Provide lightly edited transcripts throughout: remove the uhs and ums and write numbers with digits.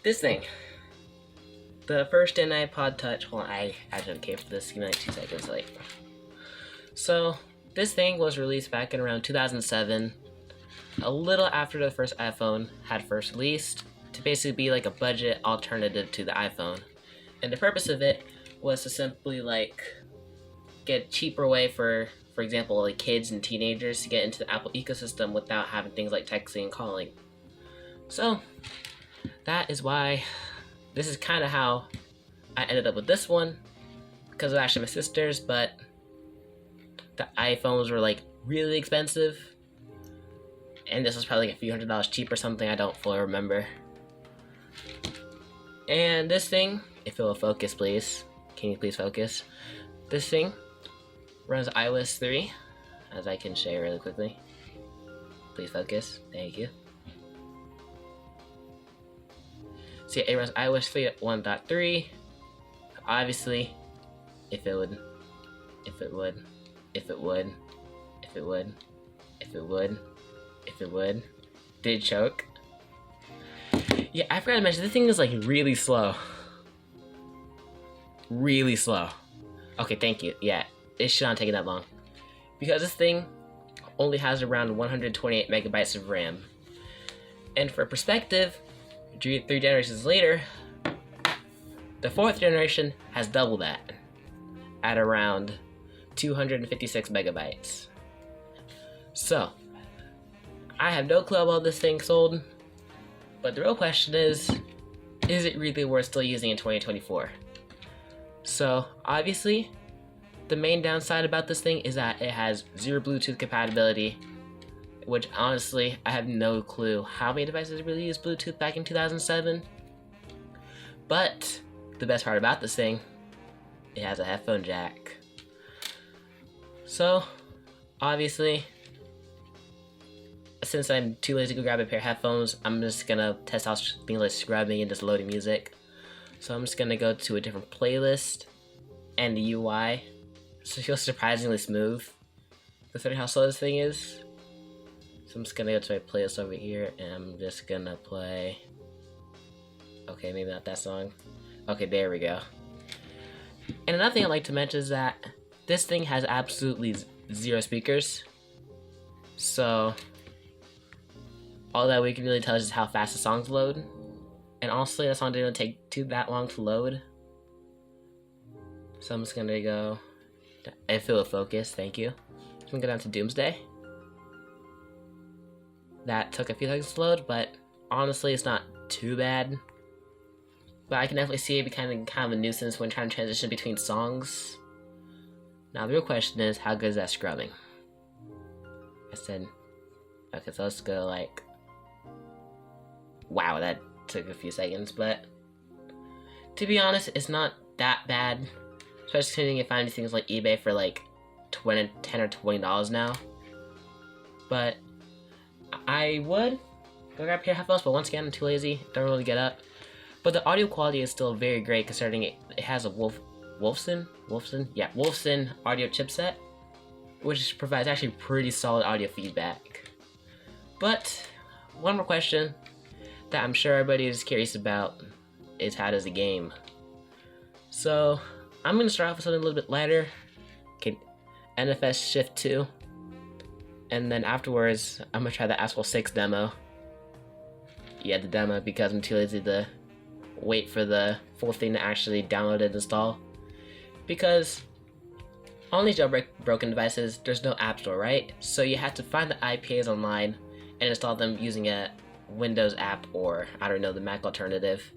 This thing. The first gen iPod Touch. Hold on, I actually came for this. Give me like 2 seconds late. So, this thing was released back in around 2007, a little after the first iPhone had first released, to basically be like a budget alternative to the iPhone. And the purpose of it was to simply like get a cheaper way for example, like kids and teenagers to get into the Apple ecosystem without having things like texting and calling. So, that is why this is kind of how I ended up with this one, because of actually my sister's, but the iPhones were like really expensive, and this was probably like a few $100s cheap or something, I don't fully remember. And this thing, if it will focus please, can you please focus? This thing runs iOS 3, as I can show you really quickly. Please focus, thank you. So yeah, it runs iOS 3 at 1.3. Obviously, if it would, did it choke? Yeah, I forgot to mention, this thing is like really slow. Really slow. Okay, thank you. Yeah, it should not take that long. Because this thing only has around 128 megabytes of RAM. And for perspective, 3 generations later, the 4th generation has double that, at around 256 megabytes. So, I have no clue about this thing sold, but the real question is it really worth still using in 2024? So, obviously, the main downside about this thing is that it has 0 Bluetooth compatibility, which honestly, I have no clue how many devices really use Bluetooth back in 2007. But the best part about this thing, it has a headphone jack. So, obviously, since I'm too lazy to go grab a pair of headphones, I'm just gonna test out things like scrubbing and just loading music. So I'm just gonna go to a different playlist, and the UI feels surprisingly smooth, considering how slow this thing is. So I'm just gonna go to my playlist over here, and I'm just gonna play. Okay, maybe not that song. Okay, there we go. And another thing I'd like to mention is that this thing has absolutely 0 speakers. So all that we can really tell is how fast the songs load. And honestly, the song didn't take that long to load. So I'm just gonna go, if it will focus, thank you. I'm gonna go down to Doomsday. That took a few seconds to load, but honestly, it's not too bad. But I can definitely see it becoming kind of a nuisance when trying to transition between songs. Now the real question is, how good is that scrubbing? I said, okay, so let's go like, wow, that took a few seconds, but to be honest, it's not that bad. Especially considering you find things like eBay for like $10 or $20 now. But I would go grab a pair of headphones, but once again, I'm too lazy, don't really get up. But the audio quality is still very great, considering it has a wolfson audio chipset, which provides actually pretty solid audio feedback. But one more question that I'm sure everybody is curious about is, how does the game? So I'm going to start off with something a little bit lighter. Okay, NFS Shift 2. And then afterwards, I'm going to try the Asphalt 6 demo. Yeah, the demo, because I'm too lazy to wait for the full thing to actually download and install. Because on these jailbroken devices, there's no app store, right? So you have to find the IPAs online and install them using a Windows app, or I don't know, the Mac alternative.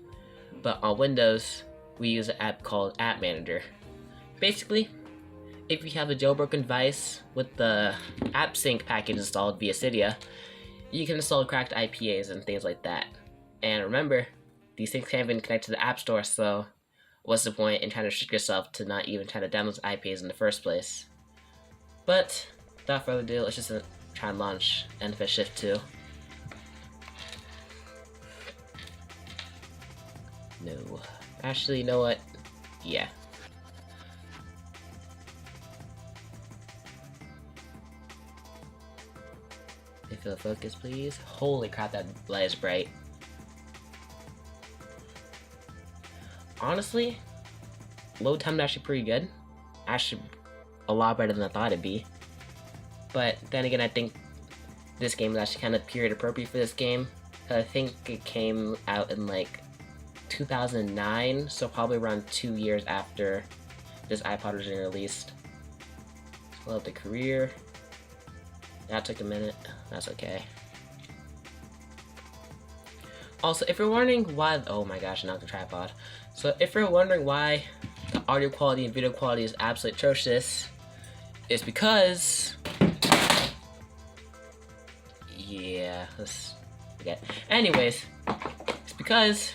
But on Windows, we use an app called App Manager. Basically, if you have a jailbroken device with the AppSync package installed via Cydia, you can install cracked IPAs and things like that. And remember, these things can't even connect to the App Store, so what's the point in trying to restrict yourself to not even trying to download IPAs in the first place? But without further ado, let's just try and launch NFS Shift 2. No. Actually, you know what? Yeah. If it'll focus, please. Holy crap, that light is bright. honestly, load time is actually pretty good. Actually, a lot better than I thought it'd be. But then again, I think this game is actually kind of period appropriate for this game. I think it came out in like 2009, so probably around 2 years after this iPod was released. Load the career. That took a minute. That's okay. Also, if you're wondering why, oh my gosh, I knocked the tripod. So if you're wondering why the audio quality and video quality is absolutely atrocious, it's because, yeah, let's forget. Anyways, it's because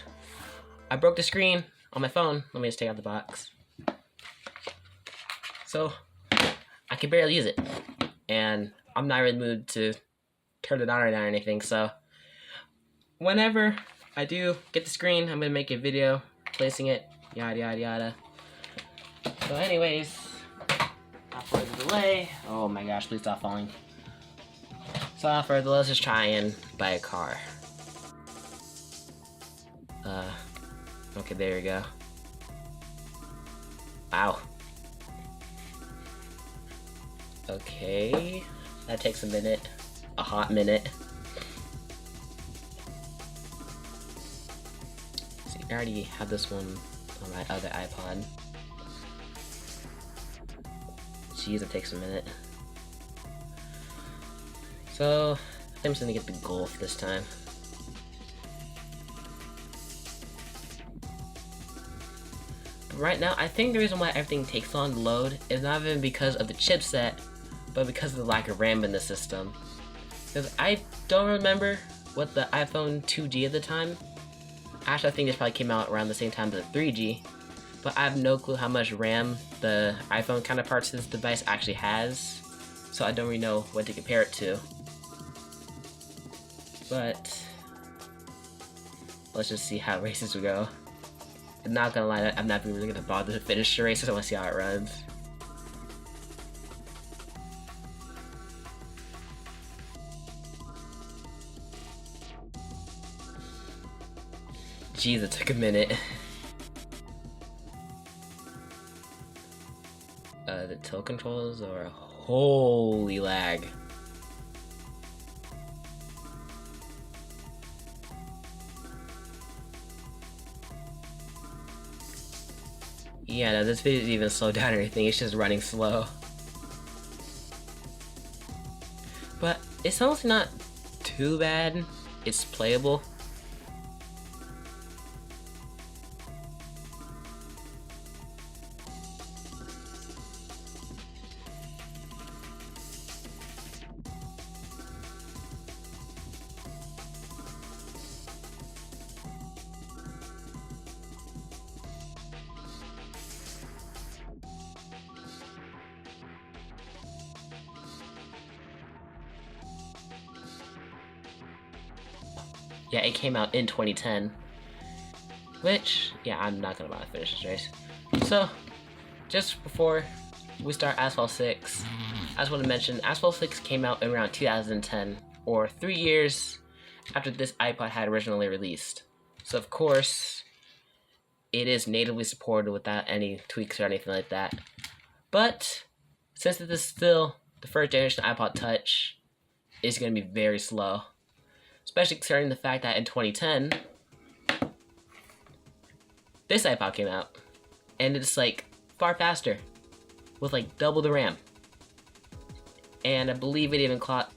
I broke the screen on my phone. Let me just take out the box. So I can barely use it, and I'm not in the mood to turn it on right now or anything. So whenever I do get the screen, I'm gonna make a video replacing it, yada yada yada. So anyways, not further delay. Oh my gosh, please stop falling. So without further delay, let's just try and buy a car. Okay, there we go. Wow. Okay, that takes a minute, a hot minute. See, I already have this one on my other iPod. Jeez, it takes a minute. So, I think I'm just gonna get the Golf this time. But right now, I think the reason why everything takes so long to load is not even because of the chipset, but because of the lack of RAM in the system. Because I don't remember what the iPhone 2G at the time. Actually, I think this probably came out around the same time as the 3G. But I have no clue how much RAM the iPhone counterparts to this device actually has. So I don't really know what to compare it to. But let's just see how races will go. I'm not gonna lie, I'm not really gonna bother to finish the race, I just wanna see how it runs. Jeez, it took a minute. The tilt controls are holy lag. Yeah, no, this video isn't even slowed down or anything, it's just running slow. But it's honestly not too bad, it's playable. Yeah, it came out in 2010. Which, yeah, I'm not gonna bother to finish this race. So, just before we start Asphalt 6, I just want to mention Asphalt 6 came out in around 2010, or 3 years after this iPod had originally released. So of course, it is natively supported without any tweaks or anything like that. But, since it is still the first generation iPod Touch, it's going to be very slow. Especially considering the fact that in 2010, this iPod came out, and it's like far faster, with like double the RAM. And I believe it even clocked.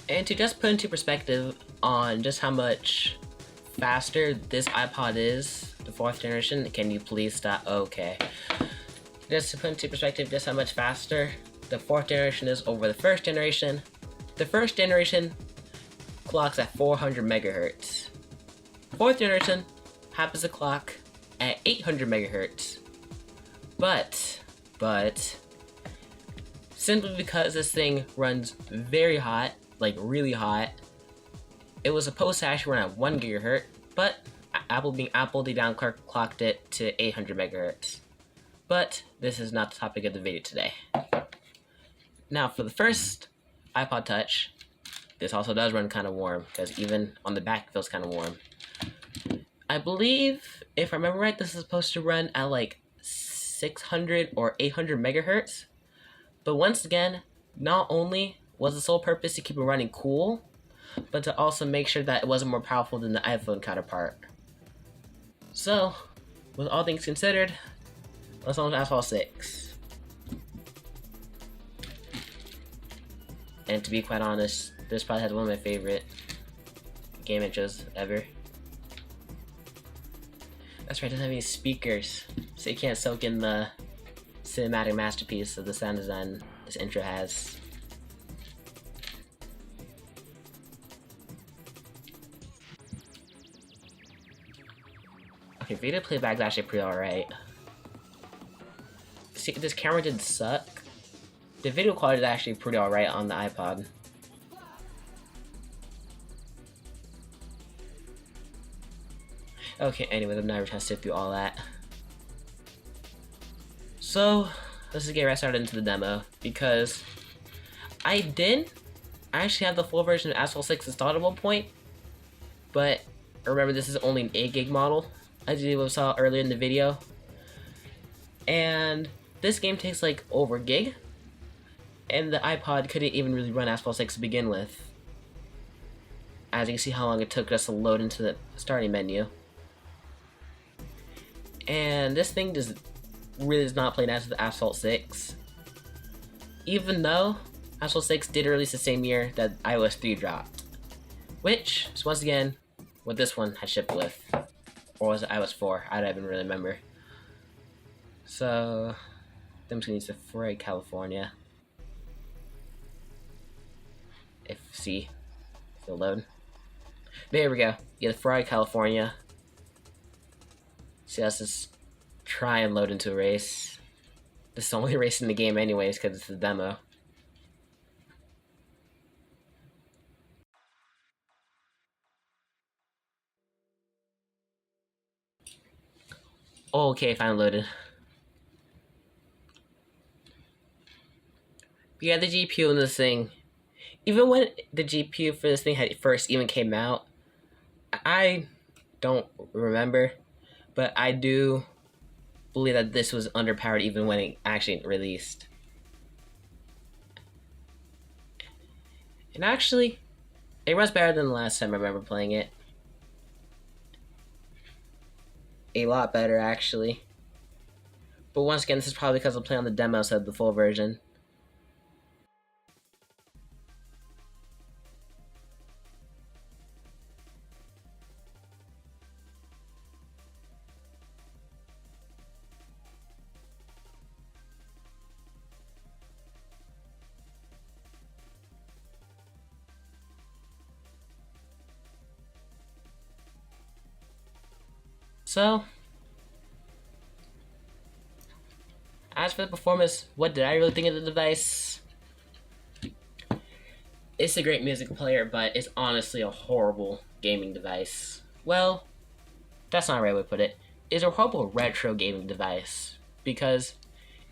And to just put into perspective on just how much faster this iPod is, the 4th generation, can you please stop? Okay. Just to put into perspective just how much faster the 4th generation is over the 1st generation. The 1st generation clocks at 400 megahertz. 4th generation happens to clock at 800 megahertz. But, simply because this thing runs very hot, like really hot, it was supposed to actually run at 1 gigahertz, but Apple being Apple, they down clocked it to 800 megahertz. But this is not the topic of the video today. Now, for the first iPod Touch, this also does run kind of warm, because even on the back it feels kind of warm. I believe, if I remember right, this is supposed to run at like 600 or 800 megahertz. But once again, not only was the sole purpose to keep it running cool, but to also make sure that it wasn't more powerful than the iPhone counterpart. So, with all things considered, let's on to Asphalt 6. And to be quite honest, this probably has one of my favorite game intros ever. That's right, it doesn't have any speakers, so you can't soak in the cinematic masterpiece of the sound design this intro has. Okay, video playback is actually pretty alright. See, this camera did suck. The video quality is actually pretty alright on the iPod. Okay, anyways, I'm not even trying to sit through all that. So, let's just get right started into the demo, because I actually have the full version of Asphalt 6 installed at one point, but remember this is only an 8 gig model, as you saw earlier in the video, and this game takes like over a gig, and the iPod couldn't even really run Asphalt 6 to begin with, as you can see how long it took us to load into the starting menu. And this thing just really does not play nice with Asphalt 6. Even though Asphalt 6 did release the same year that iOS 3 dropped. Which is once again what this one had shipped with. Or was it iOS 4? I don't even really remember. So, I'm just gonna use the Ferrari California. If it'll load. There we go. Yeah, the Ferrari California. So let's just try and load into a race. This is the only race in the game anyways, because it's a demo. Okay, finally loaded. But yeah, the GPU in this thing, even when the GPU for this thing had first even came out, I don't remember, but I do believe that this was underpowered even when it actually released. And actually, it runs better than the last time I remember playing it. A lot better, actually. But once again, this is probably because I'm playing on the demo instead of the full version. So, as for the performance, what did I really think of the device? It's a great music player, but it's honestly a horrible gaming device. Well, that's not the right way to put it. It's a horrible retro gaming device, because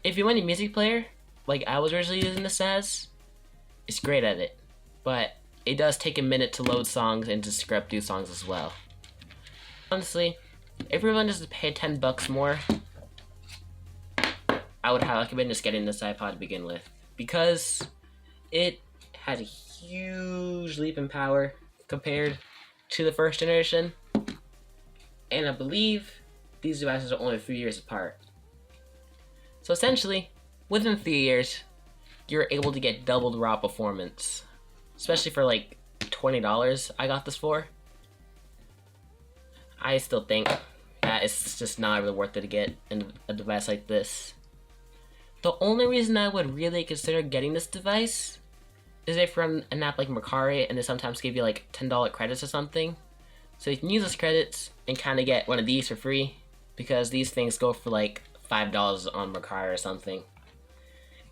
if you want a music player, like I was originally using this as, it's great at it, but it does take a minute to load songs and to script new songs as well. Honestly, if you're willing just to pay $10 more, I would highly recommend just getting this iPod to begin with, because it has a huge leap in power compared to the first generation, and I believe these devices are only a few years apart. So essentially, within 3 years, you're able to get double the raw performance, especially for like $20 I got this for. I still think that it's just not really worth it to get in a device like this. The only reason I would really consider getting this device is if you're on an app like Mercari and they sometimes give you like $10 credits or something. So you can use those credits and kind of get one of these for free, because these things go for like $5 on Mercari or something.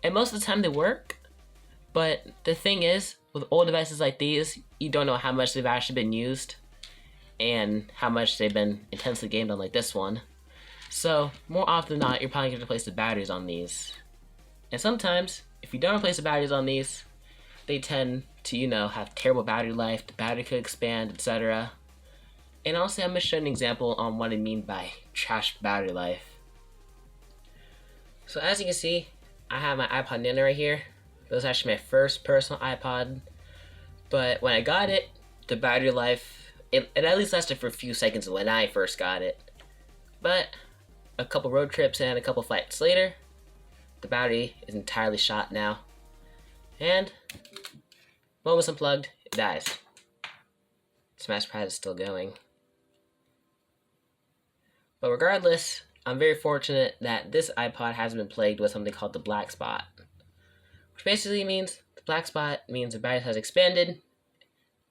And most of the time they work, but the thing is, with old devices like these, you don't know how much they've actually been used and how much they've been intensely gamed on like this one. So, more often than not, you're probably going to replace the batteries on these. And sometimes, if you don't replace the batteries on these, they tend to, you know, have terrible battery life, the battery could expand, etc. And also I'm going to show an example on what I mean by trash battery life. So as you can see, I have my iPod Nano right here. This was actually my first personal iPod. But when I got it, the battery life, it at least lasted for a few seconds when I first got it. But a couple road trips and a couple flights later, the battery is entirely shot now. And when it's unplugged, it dies. Smash Pad is still going. But regardless, I'm very fortunate that this iPod hasn't been plagued with something called the black spot. Which basically means, the black spot means the battery has expanded.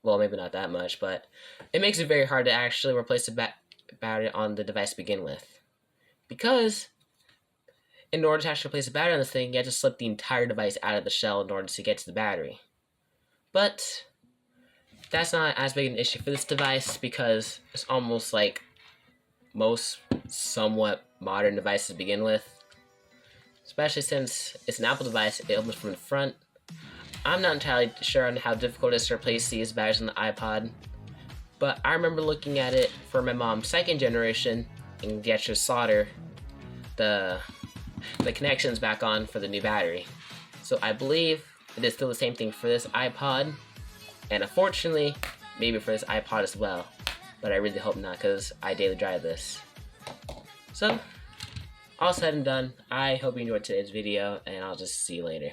Well, maybe not that much, but it makes it very hard to actually replace the battery on the device to begin with. Because in order to actually replace the battery on this thing, you have to slip the entire device out of the shell in order to get to the battery. But that's not as big an issue for this device because it's almost like most somewhat modern devices to begin with. Especially since it's an Apple device, it opens from the front. I'm not entirely sure on how difficult it is to replace these batteries on the iPod, but I remember looking at it for my mom's second generation and get to solder the connections back on for the new battery. So I believe it is still the same thing for this iPod, and unfortunately, maybe for this iPod as well. But I really hope not, because I daily drive this. So, all said and done, I hope you enjoyed today's video, and I'll just see you later.